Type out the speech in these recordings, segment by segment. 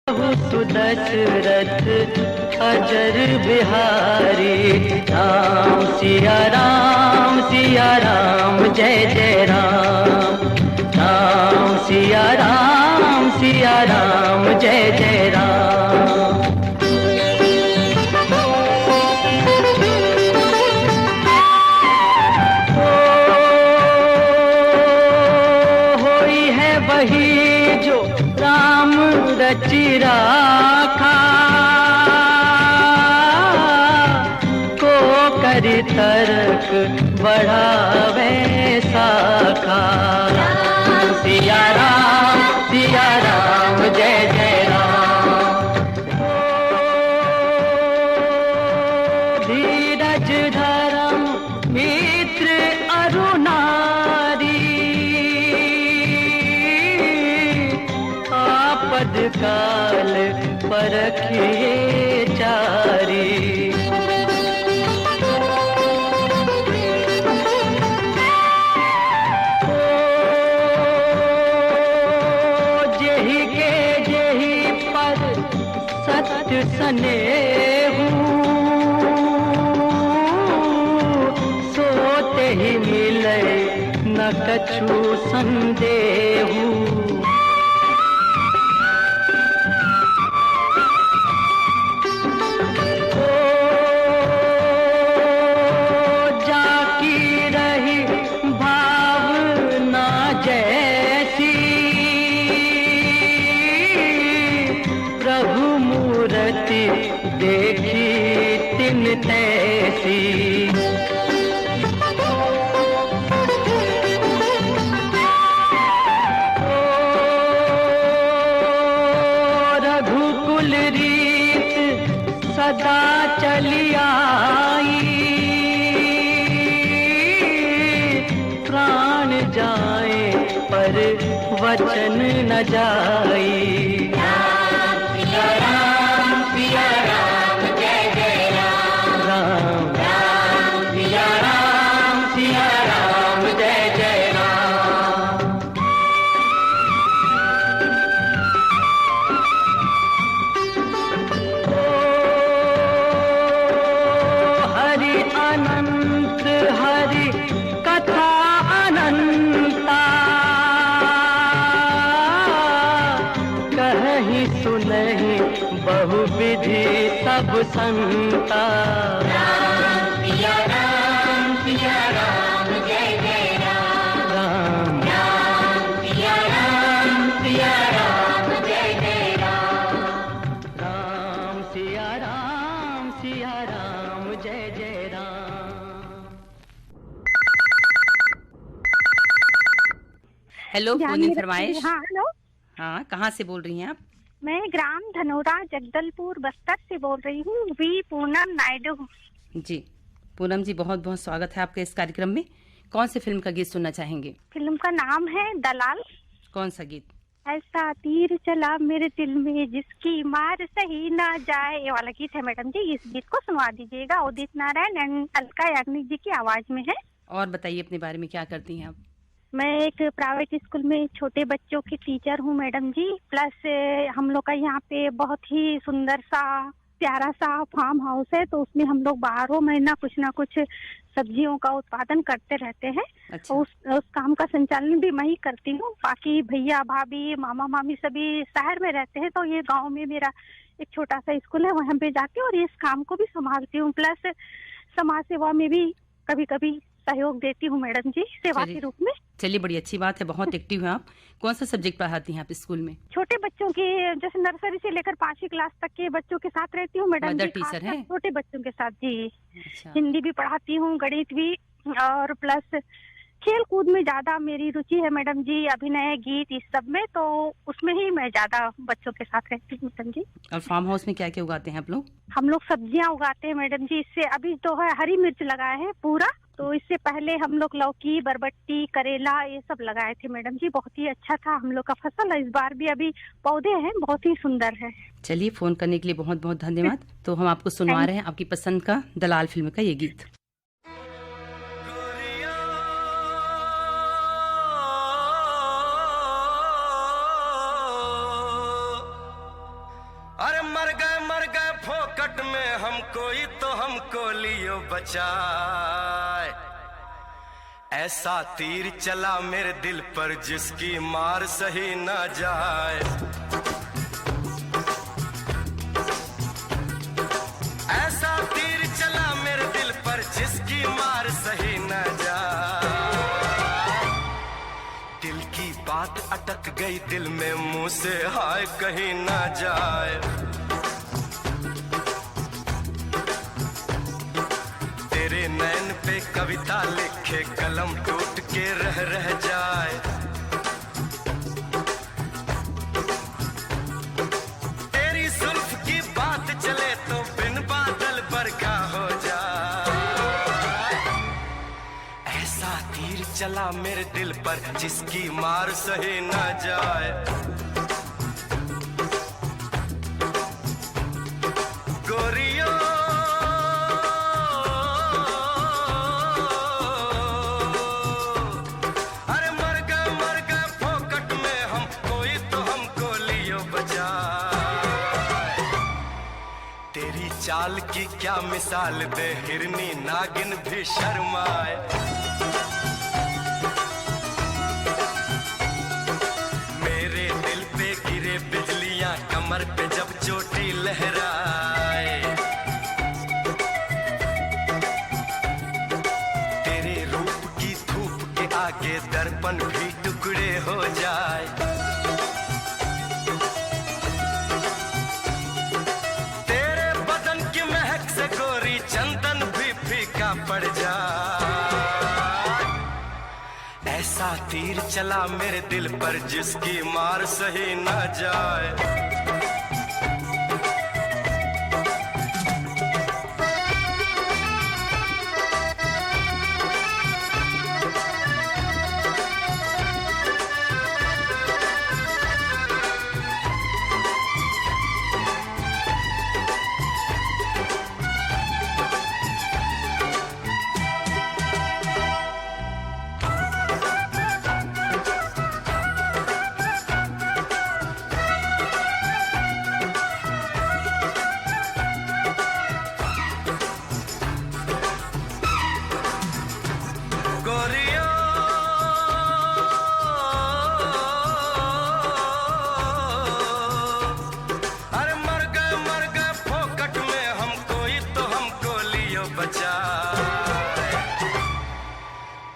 दशरथ अजर बिहारी। राम सिया राम जय जय राम। राम सिया राम जय जय राम। होई है वही जो राम रचि राखा, को करि तर्क बढ़ावे साखा। सिया राम जय जय राम। धीरज धर्म मित्र अरु नारी, आपद काल परखिए चारी। जेहि के जेहि पर सत्य स्नेहु, सोते ही मिले न कछु संदेहु। देखी तिन तैसी, रघुकुल रीत सदा चली आई। प्राण जाए पर वचन न जाई। बहुविधि सब संता। राम सिया राम जय जय राम। राम सिया राम जय जय राम। राम सिया राम जय जय राम। हेलो, पूनी फरमाइश। हाँ हेलो। हाँ, कहाँ से बोल रही हैं आप? मैं ग्राम धनोरा जगदलपुर बस्तर से बोल रही हूँ। वी पूनम नायडू। जी पूनम जी, बहुत बहुत स्वागत है आपके इस कार्यक्रम में। कौन सी फिल्म का गीत सुनना चाहेंगे? फिल्म का नाम है दलाल। कौन सा गीत? ऐसा तीर चला मेरे दिल में जिसकी मार सही ना जाए, ये वाला गीत है मैडम जी। इस गीत को सुनवा दीजिएगा। उदित नारायण एंड अलका याग्निक जी की आवाज में है। और बताइए अपने बारे में, क्या करती हैं आप? मैं एक प्राइवेट स्कूल में छोटे बच्चों की टीचर हूँ मैडम जी। प्लस हम लोग का यहाँ पे बहुत ही सुंदर सा प्यारा सा फार्म हाउस है, तो उसमें हम लोग 12 महीना कुछ ना कुछ सब्जियों का उत्पादन करते रहते हैं। अच्छा। उस काम का संचालन भी मैं ही करती हूँ। बाकी भैया भाभी मामा मामी सभी शहर में रहते हैं, तो ये गांव में मेरा एक छोटा सा स्कूल है, वहाँ पे जाके और इस काम को भी संभालती हूँ। प्लस समाज सेवा में भी कभी कभी सहयोग देती हूँ मैडम जी, सेवा के रूप में। चलिए, बड़ी अच्छी बात है, बहुत एक्टिव हैं आप। कौन सा सब्जेक्ट पढ़ाती हैं आप स्कूल में? छोटे बच्चों के, जैसे नर्सरी से लेकर 5वीं क्लास तक के बच्चों के साथ रहती हूँ मैडम जी। मदर टीचर है? छोटे बच्चों के साथ जी। अच्छा। हिंदी भी पढ़ाती हूँ, गणित भी, और प्लस खेल कूद में ज्यादा मेरी रुचि है मैडम जी। अभिनय, गीत, इस सब में, तो उसमें ही मैं ज्यादा बच्चों के साथ रहती हूँ मैडम जी। और फार्म हाउस में क्या क्या उगाते हैं आप लोग? हम लोग सब्जियां उगाते हैं मैडम जी। इससे अभी तो है हरी मिर्च लगाया है पूरा, तो इससे पहले हम लोग लौकी, बरबट्टी, करेला ये सब लगाए थे मैडम जी। बहुत ही अच्छा था हम लोग का फसल। इस बार भी अभी पौधे हैं, बहुत ही सुंदर है। चलिए, फोन करने के लिए बहुत बहुत धन्यवाद। तो हम आपको सुनवा रहे हैं आपकी पसंद का दलाल फिल्म का ये गीत। मर गए फोकट में हम, कोई तो हमको लियो बचाए। ऐसा तीर चला मेरे दिल पर जिसकी मार सही न जाए। ऐसा तीर चला मेरे दिल पर जिसकी मार सही न जाए। दिल की बात अटक गई दिल में, मुंह से हाय कहीं न जाए। तेरे नैन पे कविता लिखे कलम टूट के रह जाए। तेरी जुल्फ की बात चले तो बिन बादल बरखा हो जाए। ऐसा तीर चला मेरे दिल पर जिसकी मार सही न जाए। गोरियों चाल की क्या मिसाल दे, हिरनी नागिन भी शर्माए। मेरे दिल पे गिरे बिजलियां कमर पे जब चोटी लहराए। तेरे रूप की धूप के आगे दर्पण भी टुकड़े हो जाए। चंदन भी फीका पड़ जाए। ऐसा तीर चला मेरे दिल पर जिसकी मार सही न जाए।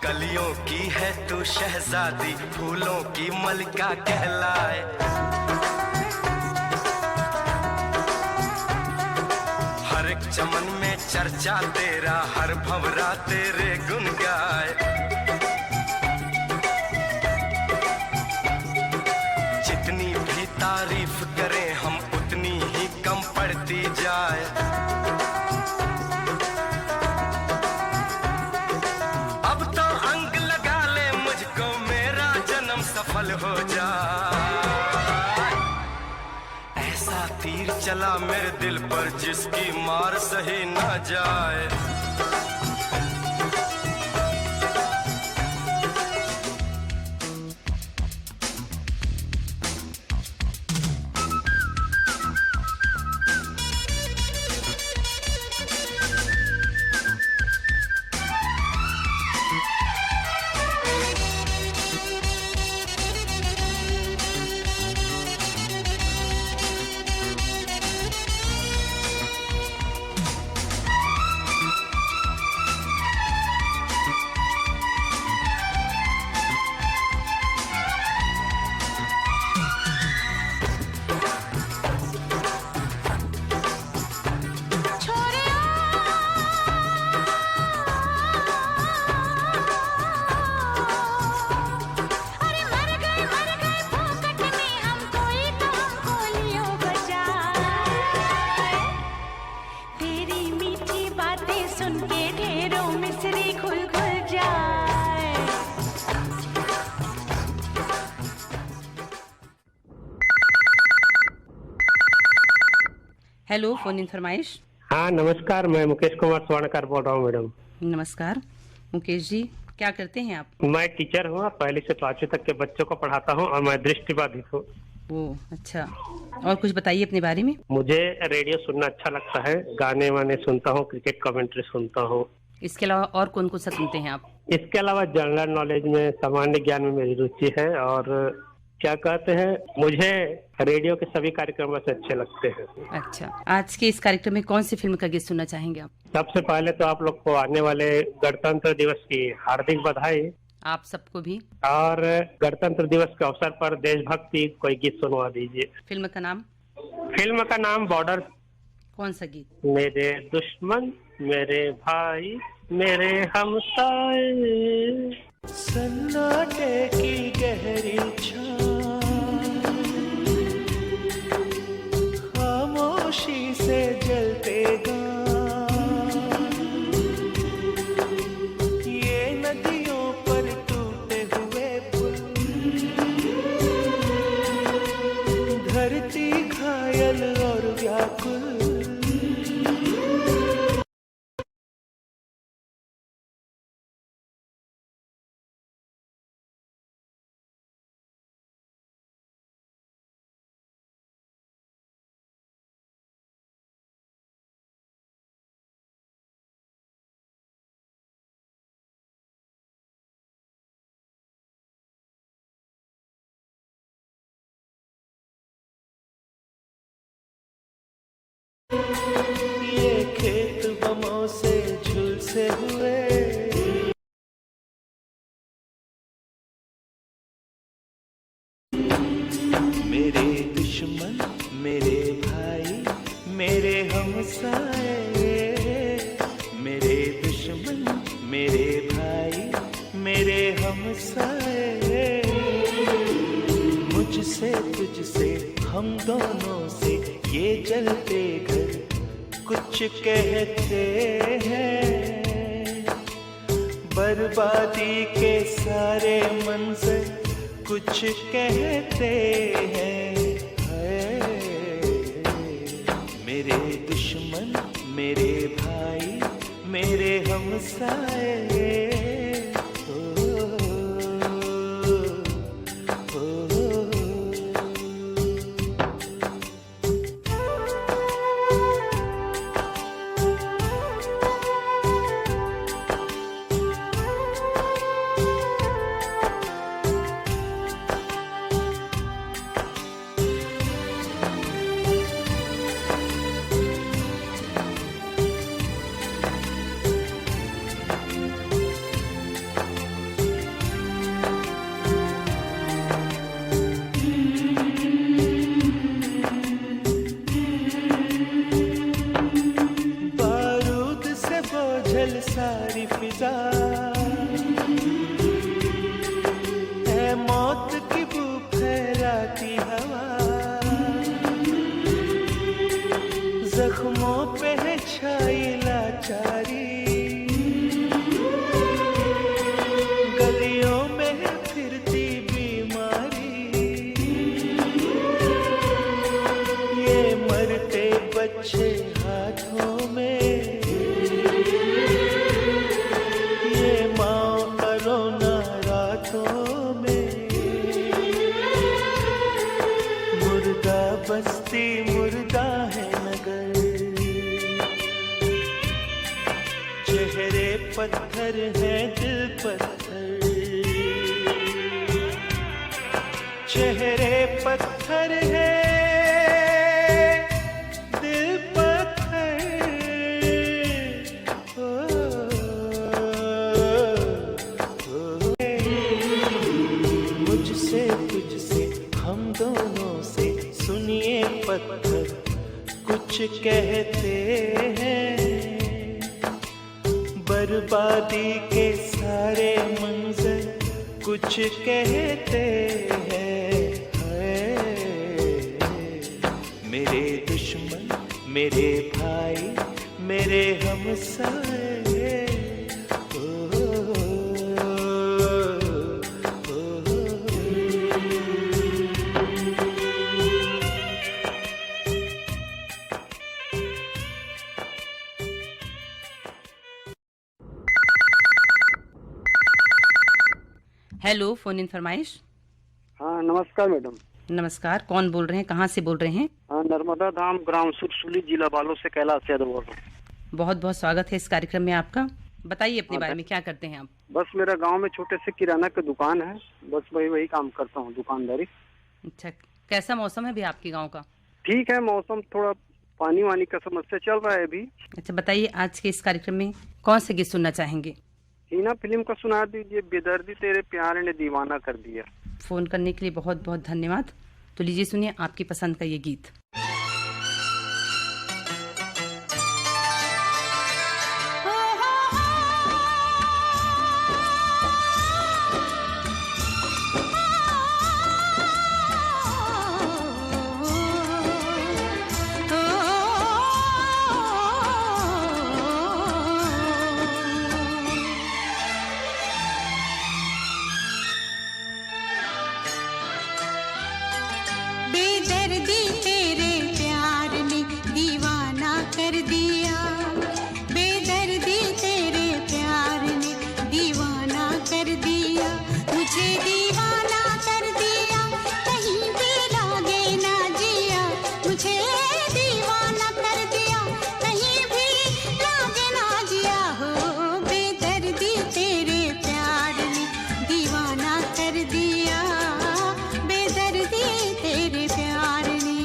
कलियों की है तू शहजादी, फूलों की मलिका कहलाए। हर एक चमन में चर्चा तेरा, हर भंवरा तेरे गुन गाए। जितनी भी तारीफ करें हम उतनी ही कम पड़ती जाए। सफल हो जाए। ऐसा तीर चला मेरे दिल पर जिसकी मार सही न जाए। हेलो, फोन इन फरमाइश। हाँ नमस्कार, मैं मुकेश कुमार स्वर्णकार बोल रहा हूँ मैडम। नमस्कार मुकेश जी, क्या करते हैं आप? मैं टीचर हूँ, पहली से 5वीं तक के बच्चों को पढ़ाता हूँ और मैं दृष्टिबाधित हूँ। वो अच्छा, और कुछ बताइए अपने बारे में। मुझे रेडियो सुनना अच्छा लगता है, गाने वाने सुनता हूँ, क्रिकेट कमेंट्री सुनता हूँ। इसके अलावा और कौन कौन सा सुनते हैं आप? इसके अलावा जनरल नॉलेज में, सामान्य ज्ञान में मेरी रुचि है। और क्या कहते हैं, मुझे रेडियो के सभी कार्यक्रम वैसे अच्छे लगते हैं। अच्छा, आज के इस कार्यक्रम में कौन सी फिल्म का गीत सुनना चाहेंगे आप? सबसे पहले तो आप लोग को आने वाले गणतंत्र दिवस की हार्दिक बधाई। आप सबको भी। और गणतंत्र दिवस के अवसर पर देशभक्ति कोई गीत सुनवा दीजिए। फिल्म का नाम? फिल्म का नाम बॉर्डर। कौन सा गीत? मेरे दुश्मन मेरे भाई मेरे हमसाए, सन्नाटे की गहरी खामोशी से जलते ये नदियों पर टूटे हुए पुल, धरती घायल और व्याकुल। ये खेत बमों से झुलसे हुए, मेरे दुश्मन मेरे भाई मेरे हमसाए, मेरे दुश्मन मेरे भाई मेरे हमसाए। मुझसे तुझसे हम दोनों से ये जलते घर कुछ कहते हैं, बर्बादी के सारे मंजर कुछ कहते हैं। मेरे दुश्मन मेरे भाई मेरे हमसाए। सारी फिजा है मौत की बू फैलाती हवा, जख्मों पे है छाई लाचारी, गलियों में है फिरती बीमारी। ये मरते बच्चे हाथों में, बस्ती मुर्दा है नगर, चेहरे पत्थर है दिल पत्थर, चेहरे पत्थर है दिल पत्थर। मुझसे तुझसे हम दोनों से सुनिए पत्थर कुछ कहते हैं, बर्बादी के सारे मंजर कुछ कहते हैं। मेरे दुश्मन मेरे भाई मेरे हमसाए। हेलो, फोन इन फरमाइश। हाँ नमस्कार मैडम। नमस्कार, कौन बोल रहे हैं, कहाँ से बोल रहे हैं? नर्मदा धाम ग्राम सुरसुली, जिला बालोद से कैलाश यादव बोल रहा हूँ। बहुत बहुत स्वागत है इस कार्यक्रम में आपका। बताइए अपने बारे में, क्या करते हैं आप? बस मेरा गांव में छोटे से किराना की दुकान है, बस वही काम करता हूँ, दुकानदारी। अच्छा, कैसा मौसम है भी आपके गांव का? ठीक है, मौसम थोड़ा पानी वानी का समस्या चल रहा है अभी। अच्छा, बताइए आज के इस कार्यक्रम में कौन से गीत सुनना चाहेंगे? हिना फिल्म का सुना दीजिए, बेदर्दी तेरे प्यार ने दीवाना कर दिया। फोन करने के लिए बहुत बहुत धन्यवाद। तो लीजिए सुनिए आपकी पसंद का ये गीत। बेदर्दी तेरे प्यार ने दीवाना कर दिया, बेदर्दी तेरे प्यार ने दीवाना कर दिया, मुझे दीवाना कर दिया, कहीं भी लागे ना जिया, मुझे दीवाना कर दिया, कहीं भी लागे ना जिया हो। बेदर्दी तेरे प्यार ने दीवाना कर दिया, बेदर्दी तेरे प्यार ने।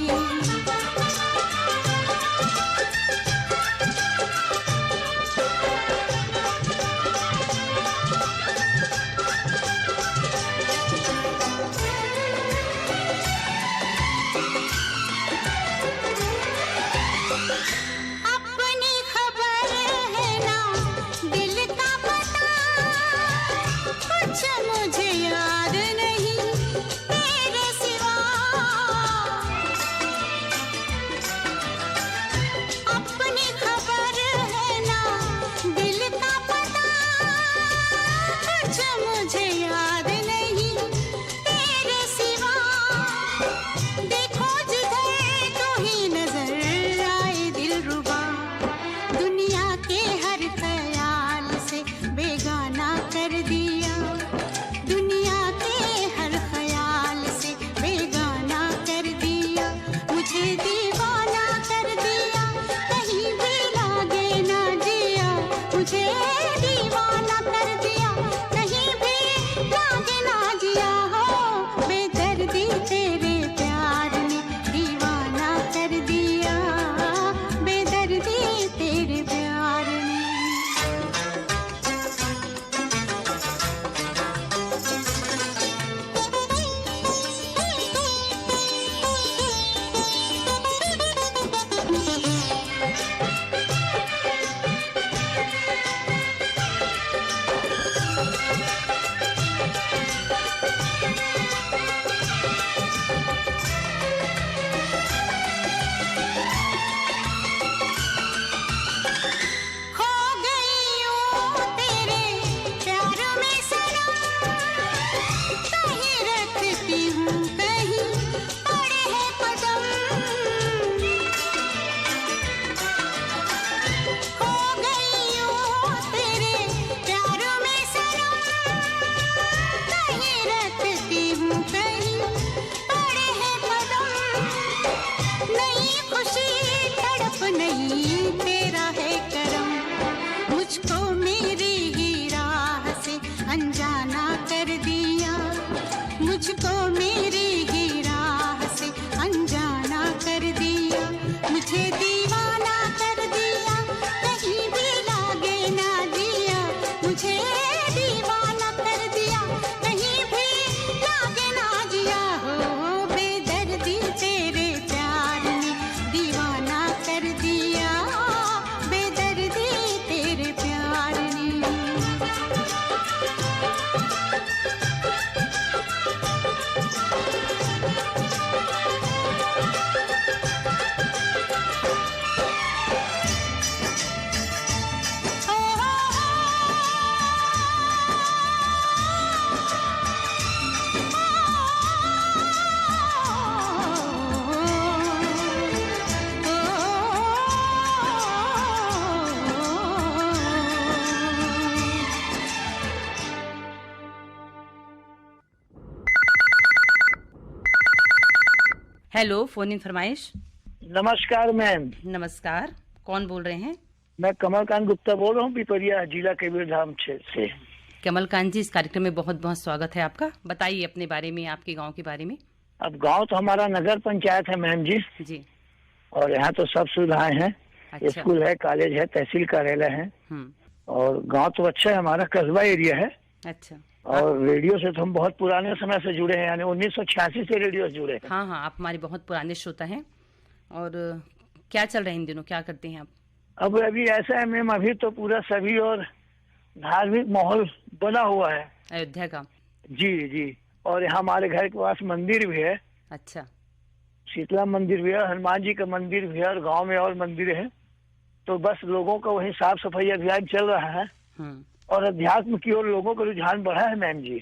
अपनी खबर है ना दिल का पता, कुछ मुझे याद नहीं तेरे सिवा। अपनी खबर है ना दिल का पता, कुछ मुझे याद नहीं तेरे सिवा। देखो जिधर तो ही नजर आए दिलरुबा, दुनिया के हर ख्याल से बेगाना कर दिया, दुनिया के हर ख्याल से बेगाना कर दिया, मुझे दीवाना कर दिया, कहीं भी लागे ना जिया, मुझे दीवाना कर दिया, कहीं भी लागे ना जिया हो। बेदर्दी तेरे प्यार ने दीवाना कर दिया, बेदर्दी तेरे प्यार ने। खो गई हूँ तेरे प्यार में सनम, कहीं रखती हूँ कहीं पड़े हैं कदम। खो गई हूँ तेरे प्यार में सनम, कहीं रखती हूँ कहीं पड़े हैं कदम। नई खुशी तड़प नहीं तेरा है करम, मुझको मेरी ही राह से अनजाना कर दिया, मुझको मेरी ही राह से अनजाना कर दिया, मुझे दीवाना कर दिया, कहीं भी लागे ना जिया, मुझे दीवाना कर दिया, कहीं भी लागे ना जिया हो। बेदर्दी तेरे प्यार ने दीवाना कर दिया, बेदर्दी हेलो, फोन इन फरमाइश। नमस्कार मैम, नमस्कार, कौन बोल रहे हैं? मैं कमलकांत गुप्ता बोल रहा हूँ, पिपरिया जिला कबीरधाम से। कमलकांत जी, इस कार्यक्रम में बहुत बहुत स्वागत है आपका। बताइए अपने बारे में, आपके गांव के बारे में। अब गांव तो हमारा नगर पंचायत है मैम जी, जी। और यहाँ तो सब सुविधाएं हैं। अच्छा। स्कूल है, कॉलेज है, तहसील कार्यालय है, और गांव तो अच्छा है, हमारा कस्बा एरिया है। अच्छा। और रेडियो से तो हम बहुत पुराने समय से जुड़े हैं, यानी 1986 से रेडियो से जुड़े हैं। हाँ हाँ, आप हमारे बहुत पुराने श्रोता हैं। और क्या चल रहा है इन दिनों, क्या करते हैं आप? अब अभी ऐसा है मैम, अभी तो पूरा सभी और धार्मिक माहौल बना हुआ है अयोध्या का। जी जी। और यहाँ हमारे घर के पास मंदिर भी है। अच्छा। शीतला मंदिर भी है, हनुमान जी का मंदिर भी है, और गांव में और मंदिर है। तो बस लोगों का वही साफ सफाई अभियान चल रहा है, और अध्यात्म की ओर लोगों का रुझान बढ़ा है मैम जी।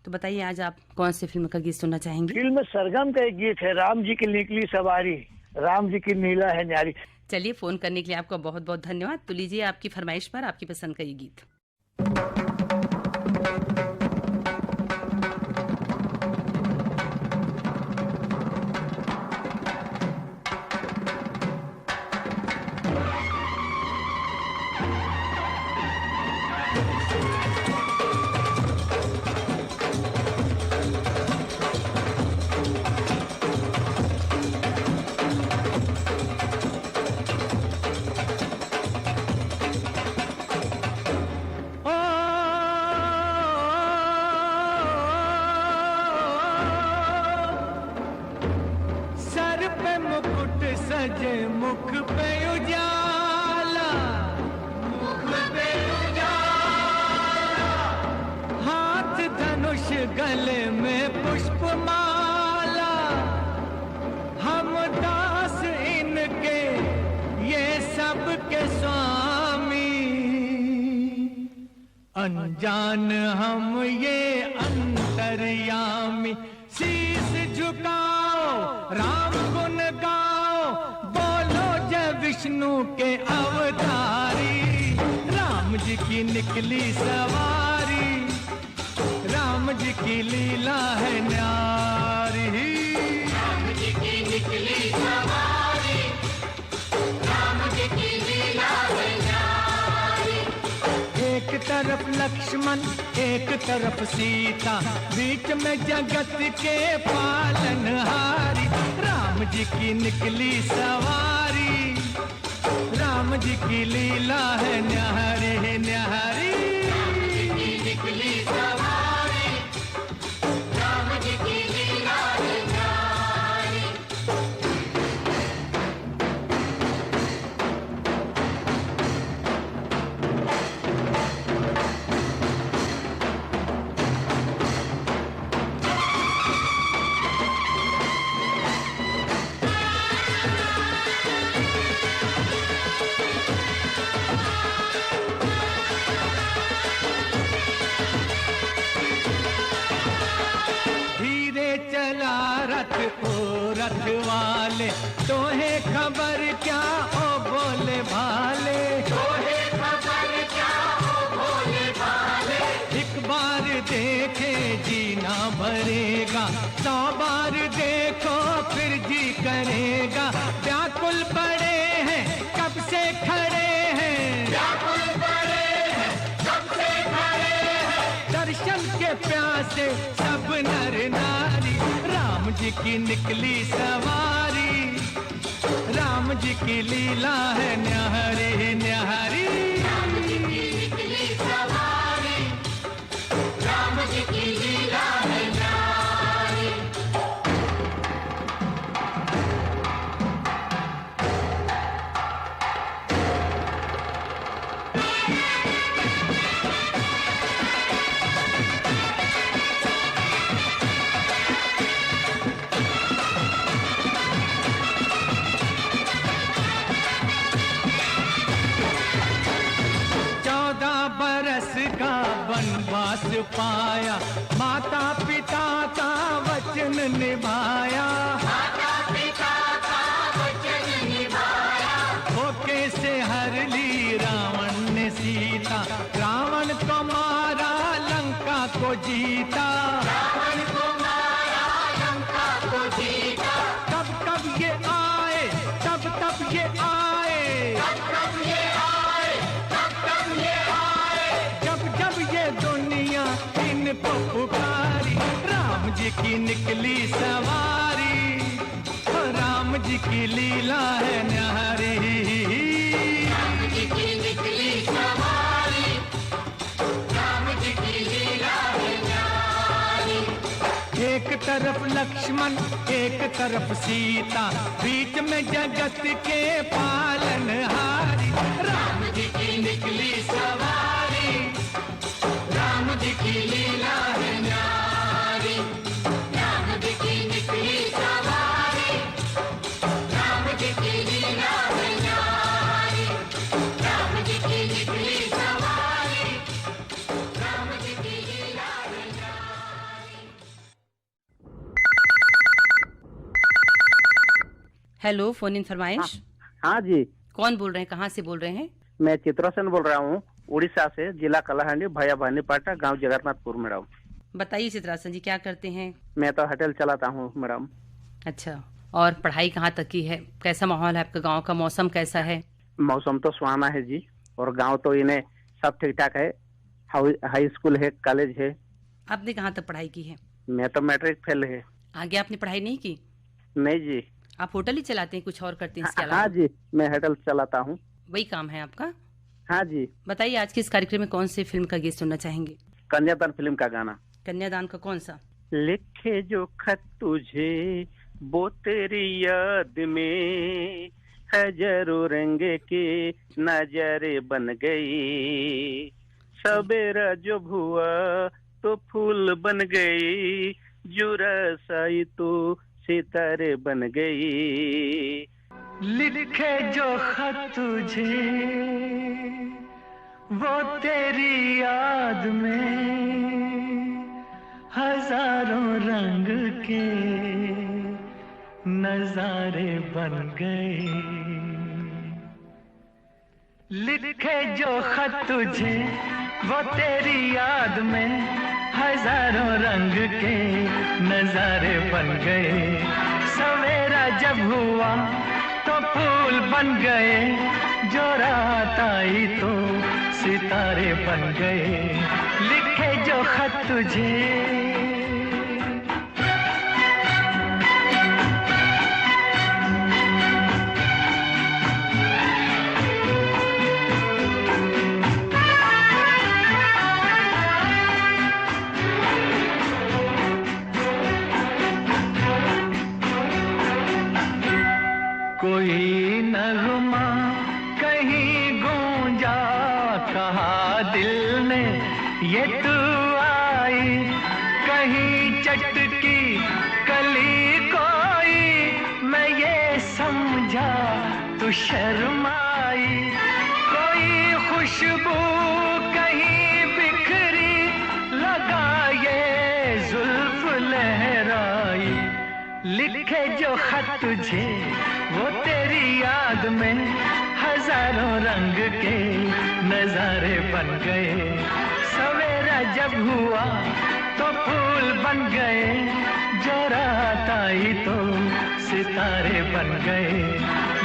तो बताइए, आज आप कौन सी फिल्म का गीत सुनना चाहेंगे? फिल्म सरगम का एक गीत है, राम जी की निकली सवारी, राम जी की नीला है न्यारी। चलिए, फोन करने के लिए आपका बहुत बहुत धन्यवाद। तो लीजिए आपकी फरमाइश पर आपकी पसंद का ये गीत। सजे मुख पे उजाला, मुख पे उजाला, हाथ धनुष गले में पुष्पमाला, हम दास इनके ये सब के स्वामी, अनजान हम ये अंतर्यामी। शीश झुकाओ, राम गुण गाओ, बोलो जय विष्णु के अवतारी। राम जी की निकली सवारी, राम जी की लीला है न्यारी। राम जी की निकली सवारी, राम जी की लीला है न्यारी। एक तरफ लक्ष्मण, एक तरफ सीता, बीच में जगत के पालनहारी। राम जी की निकली सवारी, राम जी की लीला है न्यारी न्यारी। राम जी की निकली सवारी, राम जी की लीला है न्यारी। रखवाले, तोहे खबर क्या ओ बोले भाले, तोहे खबर क्या ओ बोले भाले। एक बार देखे जीना भरेगा, 100 बार देखो फिर जी करेगा। व्याकुल पड़े हैं कब से खड़े हैं, व्याकुल पड़े हैं कब से खड़े हैं। दर्शन के प्यासे सब नर नारी, राम जी की निकली सवारी, राम जी की लीला है न्यारी न्यारी। राम जी की निकली सवारी, राम जी की लीला है न्यारी। वनवास पाया, माता पिता का वचन निभाया, माता पिता का वचन निभाया। धोखे से हर ली रावण ने सीता, रावण को मारा लंका को जीता, रावण को मारा लंका को जीता। कब ये आए, जब जब ये दुनिया इनको पुकारी, राम जी की निकली सवारी, राम जी की लीला है न्यारी। राम जी की निकली सवारी, राम जी की लीला है न्यारी। एक तरफ लक्ष्मण एक तरफ सीता, बीच में जगत के पालनहारी, राम जी की निकली सवारी, राम जी की लीला है न्यारी। राम जी की निकली सवारी, राम जी की लीला है न्यारी। राम जी की निकली सवारी, राम जी की लीला है न्यारी। हेलो, फोन इन फरमाइश। हाँ जी, कौन बोल रहे हैं, कहाँ से बोल रहे हैं? मैं चित्रासन बोल रहा हूँ, उड़ीसा से, जिला कलाहांडी, भैया भानीपाटा, गांव जगन्नाथपुर मैडम। बताइए चित्रासन जी, क्या करते हैं? मैं तो होटल चलाता हूँ मैडम। अच्छा, और पढ़ाई कहाँ तक की है? कैसा माहौल है आपका गांव का? मौसम कैसा है? मौसम तो सुहाना है जी, और गांव तो इन्हें सब ठीक ठाक है। हाई स्कूल है, कॉलेज है। आपने कहाँ तक पढ़ाई की है? मैं तो मैट्रिक फेल है। आगे आपने पढ़ाई नहीं की? नहीं जी। आप होटल ही चलाते हैं, कुछ और करते हैं इसके अलावा? हाँ जी, मैं होटल चलाता हूँ। वही काम है आपका? हाँ जी। बताइए, आज के इस कार्यक्रम में कौन सी फिल्म का गीत सुनना चाहेंगे? कन्यादान फिल्म का गाना। कन्यादान का कौन सा? लिखे जो खत तुझे वो तेरी याद में है, जरूर रंगे की नजरे बन गई, सवेरा जो हुआ तो फूल बन गई, जुरा साई तो सितारे बन गई। लिखे जो खत तुझे वो तेरी याद में, हजारों रंग के नजारे बन गए। लिखे जो खत तुझे वो तेरी याद में, हजारों रंग के नजारे बन गए, सवेरा जब हुआ तो फूल बन गए, जो रात आई तो सितारे बन गए। लिखे जो खत तुझे। कोई नगमा कहीं गूंजा, कहा दिल ने ये तू आई, कहीं चटकी कली कोई, मैं ये समझा तू शर्माई, कोई खुशबू कहीं बिखरी, लगा ये जुल्फ लहराई। लिखे जो खत तुझे वो तेरी याद में, हजारों रंग के नजारे बन गए, सवेरा जब हुआ तो फूल बन गए, जो रात आई तो सितारे बन गए।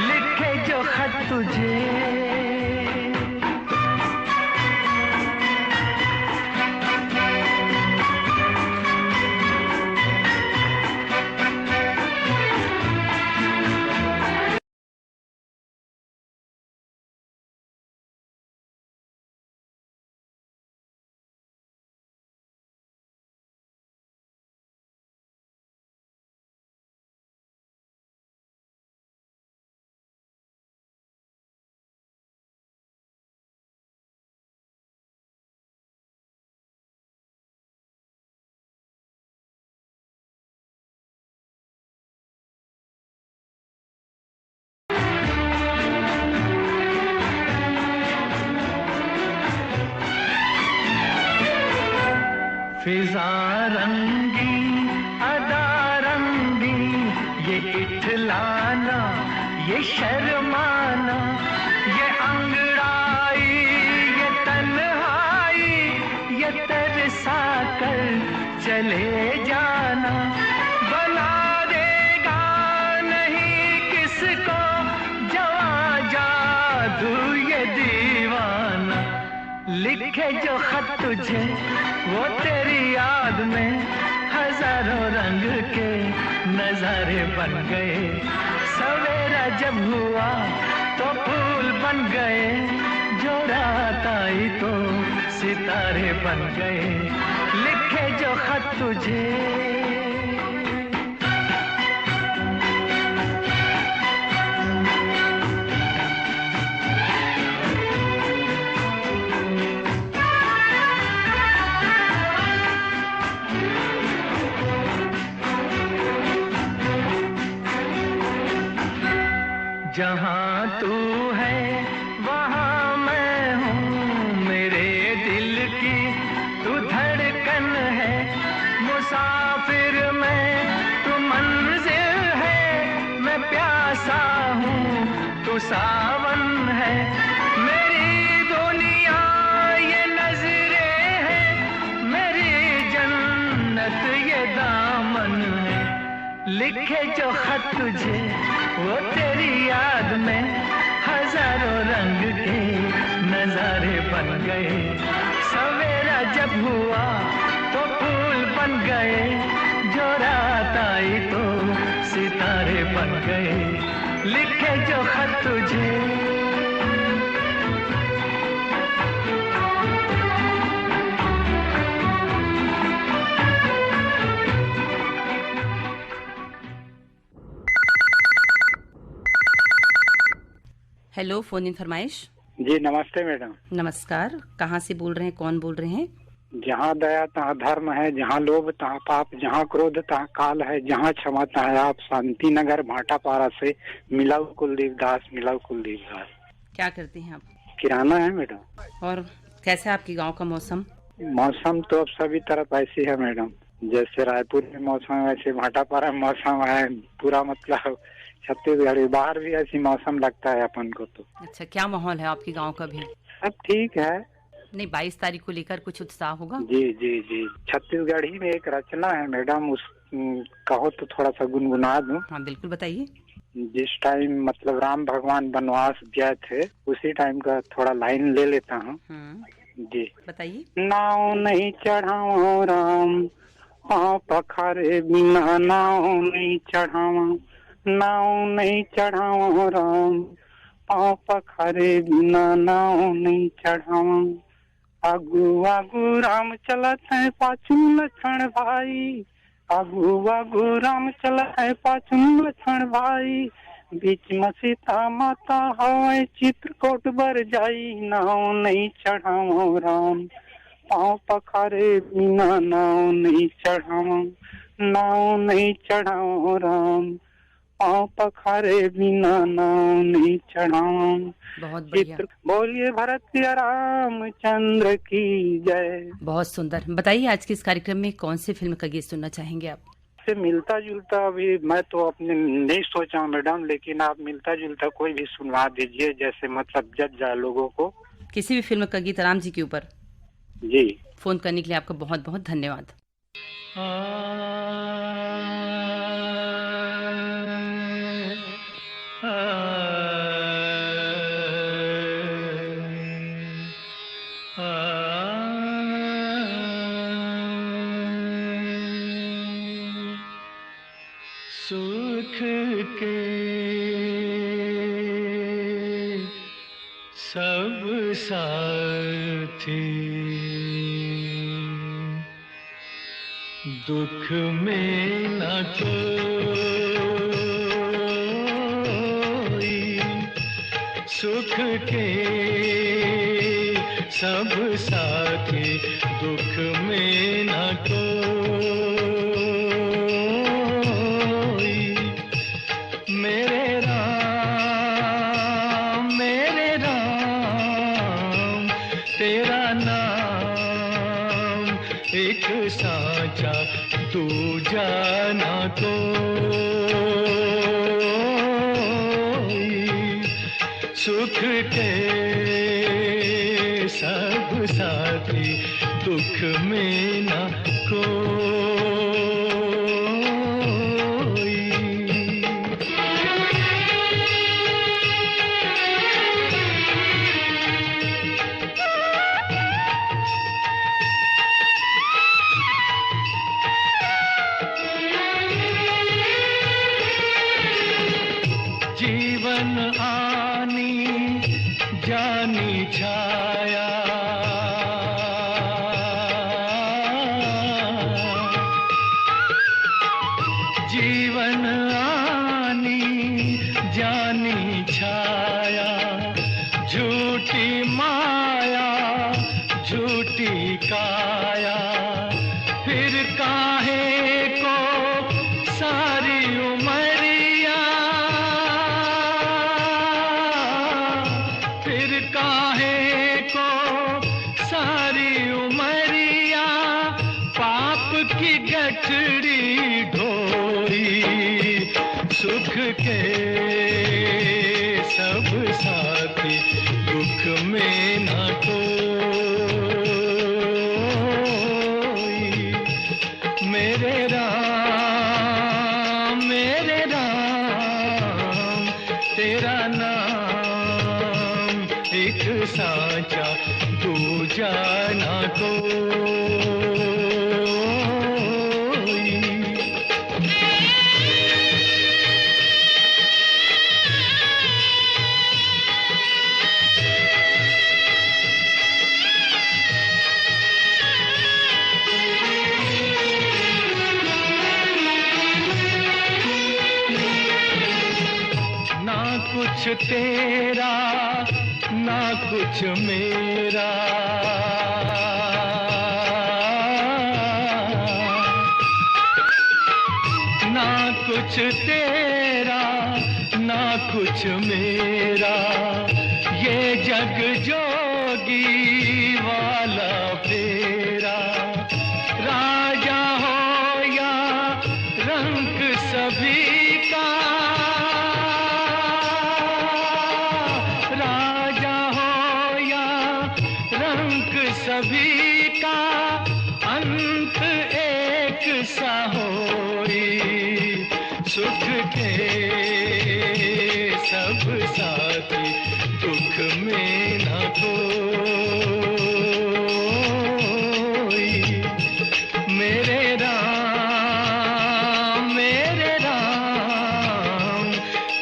लिखे जो खत तुझे। फिजा रंगी अदा रंगी, ये इठलाना ये शर्माना, ये अंगड़ाई ये तन्हाई, ये तरसा कर चले जाना, बना देगा नहीं किसको जो लिखे जो खत तुझे वो तेरी याद में हजारों रंग के नजारे बन गए। सवेरा जब हुआ तो फूल बन गए, जो रात आई तो सितारे बन गए। लिखे जो खत तुझे। जहाँ तू है वहाँ मैं हूँ, मेरे दिल की तू धड़कन है। मुसाफिर मैं तू मंजिल है, मैं प्यासा हूँ तू सावन है। मेरी दुनिया ये नजरें है, मेरी जन्नत ये दामन है। लिखे जो खत तुझे वो तेरी याद में हजारों रंग के नजारे बन गए। सवेरा जब हुआ तो फूल बन गए, जो रात आई तो सितारे बन गए। लिखे जो खत तुझे। हेलो, फोन इन फरमाइश। जी नमस्ते मैडम। नमस्कार, कहाँ से बोल रहे हैं, कौन बोल रहे हैं? जहाँ दया तहाँ धर्म है, जहाँ लोभ तहाँ पाप, जहाँ क्रोध तहाँ काल है, जहाँ क्षमा तहाँ आप। शांति नगर भाटापारा से मिलाऊ कुलदीप दास। क्या करते हैं आप? किराना है मैडम। और कैसा है आपके गांव का मौसम? मौसम तो अब सभी तरफ ऐसी है मैडम, जैसे रायपुर में मौसम है वैसे भाटापारा में मौसम है। पूरा मतलब छत्तीसगढ़ बाहर भी ऐसी मौसम लगता है अपन को तो। अच्छा, क्या माहौल है आपके गांव का भी? अब ठीक है। नहीं, 22 तारीख को लेकर कुछ उत्साह होगा? जी जी जी, छत्तीसगढ़ ही में एक रचना है मैडम, उस कहो तो थोड़ा सा गुनगुना दूं। हाँ बिल्कुल, बताइए। जिस टाइम मतलब राम भगवान वनवास गए थे उसी टाइम का थोड़ा लाइन ले लेता हूँ। जी बताइए। नाव नहीं चढ़ाओ राम, पाँव पखारे बिना नाव नहीं चढ़ावा। नाव नहीं चढ़ाओ राम, पाँव पखारे बिना नाव नहीं चढ़ावा। आगू आगू राम चलत है पाछू लक्ष्मण भाई। आगू आगू राम चलत है पाछू लक्ष्मण भाई। बीच में सीता माता हवाई चित्रकूट बर जाई। नाव नहीं चढ़ाओ राम, पाँव पखारे बिना नाव नहीं चढ़ाओ। नाव नहीं चढ़ाओ राम, पाँव पखारे बिना नाव नहीं चढ़ाओ। बहुत बढ़िया। बोलिए भरत रामचंद्र की जय। बहुत सुंदर। बताइए, आज के इस कार्यक्रम में कौन सी फिल्म का गीत सुनना चाहेंगे आप? से मिलता जुलता अभी मैं तो अपने नहीं सोचा मैडम, लेकिन आप मिलता जुलता कोई भी सुनवा दीजिए, जैसे मतलब जज जाए लोगों को। किसी भी फिल्म का गीत राम जी के ऊपर। जी। फोन करने के लिए आपका बहुत बहुत धन्यवाद। सुख के सब साथी, दुख में न कोई। सुख के सब साथी, दुख में न कोई। मेरे राम तेरा नाम एक साचा, तू जाना कोई। सुख के सब साथी, दुख में न कोई। जीवन आनी जानी छाया, जीवन आनी जानी छाया, झूठी माया झूठी काया, फिर काहे को सारी उमरिया, फिर काहे को सारी उमरिया, पाप की गठड़ी ढोई, सुख के सब साथी दुख में न कोई, मेरे राम तेरा नाम एक साचा दूजा ना कोई। कुछ तेरा ना कुछ मेरा, ना कुछ तेरा ना कुछ मेरा, ये जग जोगी वाला फेरा, राजा हो या रंग सभी का, सभी का अंत एक सा होई, सुख के सब साथी दुख में न कोई, मेरे राम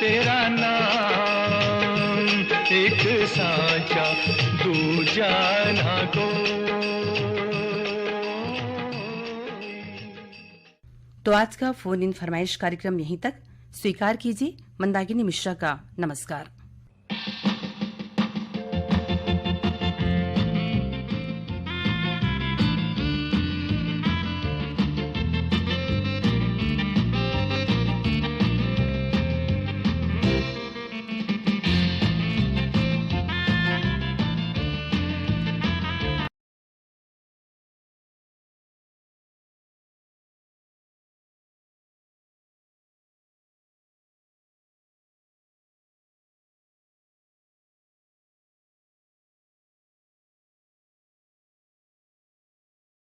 तेरा नाम एक साचा दूजा ना कोई। तो आज का फोन इन फरमाइश कार्यक्रम यहीं तक। स्वीकार कीजिए मंदाकिनी मिश्रा का नमस्कार।